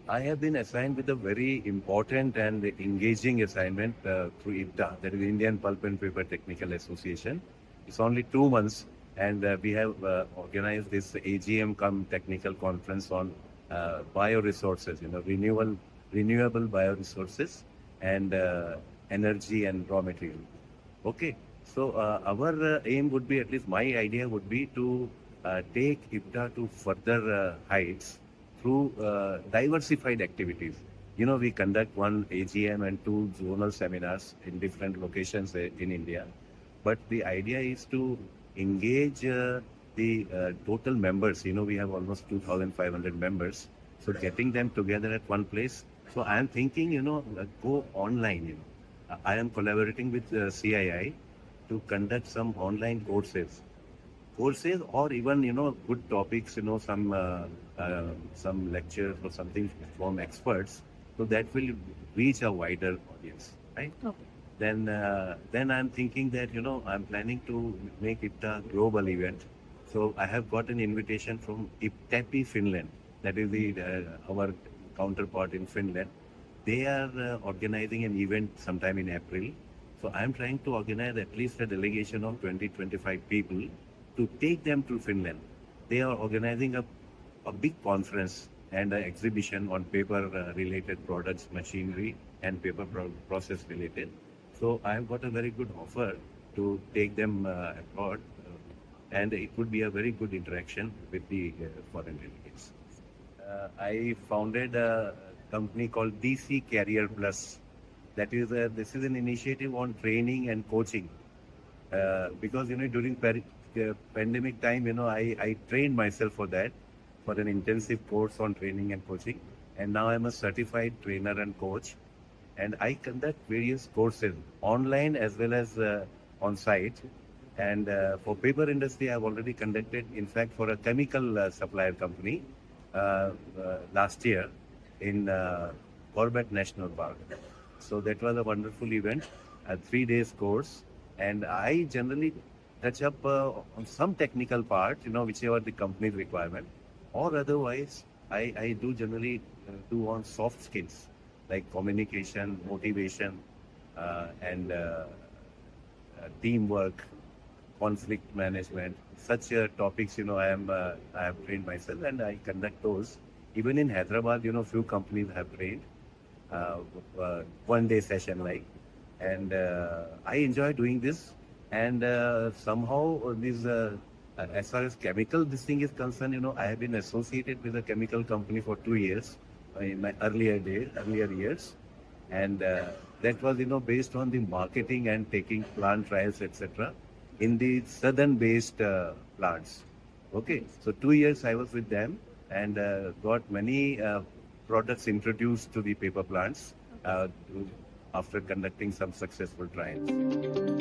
I have been assigned with a very important and engaging assignment through IPPTA, that is Indian Pulp and Paper Technical Association. It's only 2 months, and we have organized this AGM come technical conference on bioresources, renewable bioresources and energy and raw material. Okay, so our aim would be, at least my idea would be to take IPPTA to further heights through diversified activities. We conduct one AGM and two zonal seminars in different locations in India. But the idea is to engage the total members. We have almost 2,500 members. So getting them together at one place. So I am thinking, go online. I am collaborating with CII to conduct some online courses or even good topics, some lectures or something from experts, so that will reach a wider audience, right? Okay. Then I'm thinking that I'm planning to make it a global event. So I have got an invitation from IPPTA Finland, that is the our counterpart in Finland. They are organizing an event sometime in April. So I'm trying to organize at least a delegation of 20-25 people to take them to Finland. They are organizing a big conference and an exhibition on paper-related products, machinery, and paper process related. So I've got a very good offer to take them abroad, and it would be a very good interaction with the foreign delegates. I founded a company called DC Career Plus. This is an initiative on training and coaching. Because during pandemic time, I trained myself for that, for an intensive course on training and coaching, and now I'm a certified trainer and coach, and I conduct various courses online as well as on site. And for paper industry, I've already conducted, in fact, for a chemical supplier company last year in Corbett National Park. So that was a wonderful event, a 3 days course. And I generally touch up on some technical part, whichever the company's requirement, or otherwise I do generally do on soft skills like communication, motivation, and teamwork, conflict management. Such topics, I have trained myself, and I conduct those. Even in Hyderabad, few companies have trained 1 day session like, and I enjoy doing this. And somehow this, as far as chemical this thing is concerned, I have been associated with a chemical company for 2 years in my earlier years, and that was based on the marketing and taking plant trials, etc., in the southern based plants. Okay, so 2 years I was with them, and got many products introduced to the paper plants after conducting some successful trials.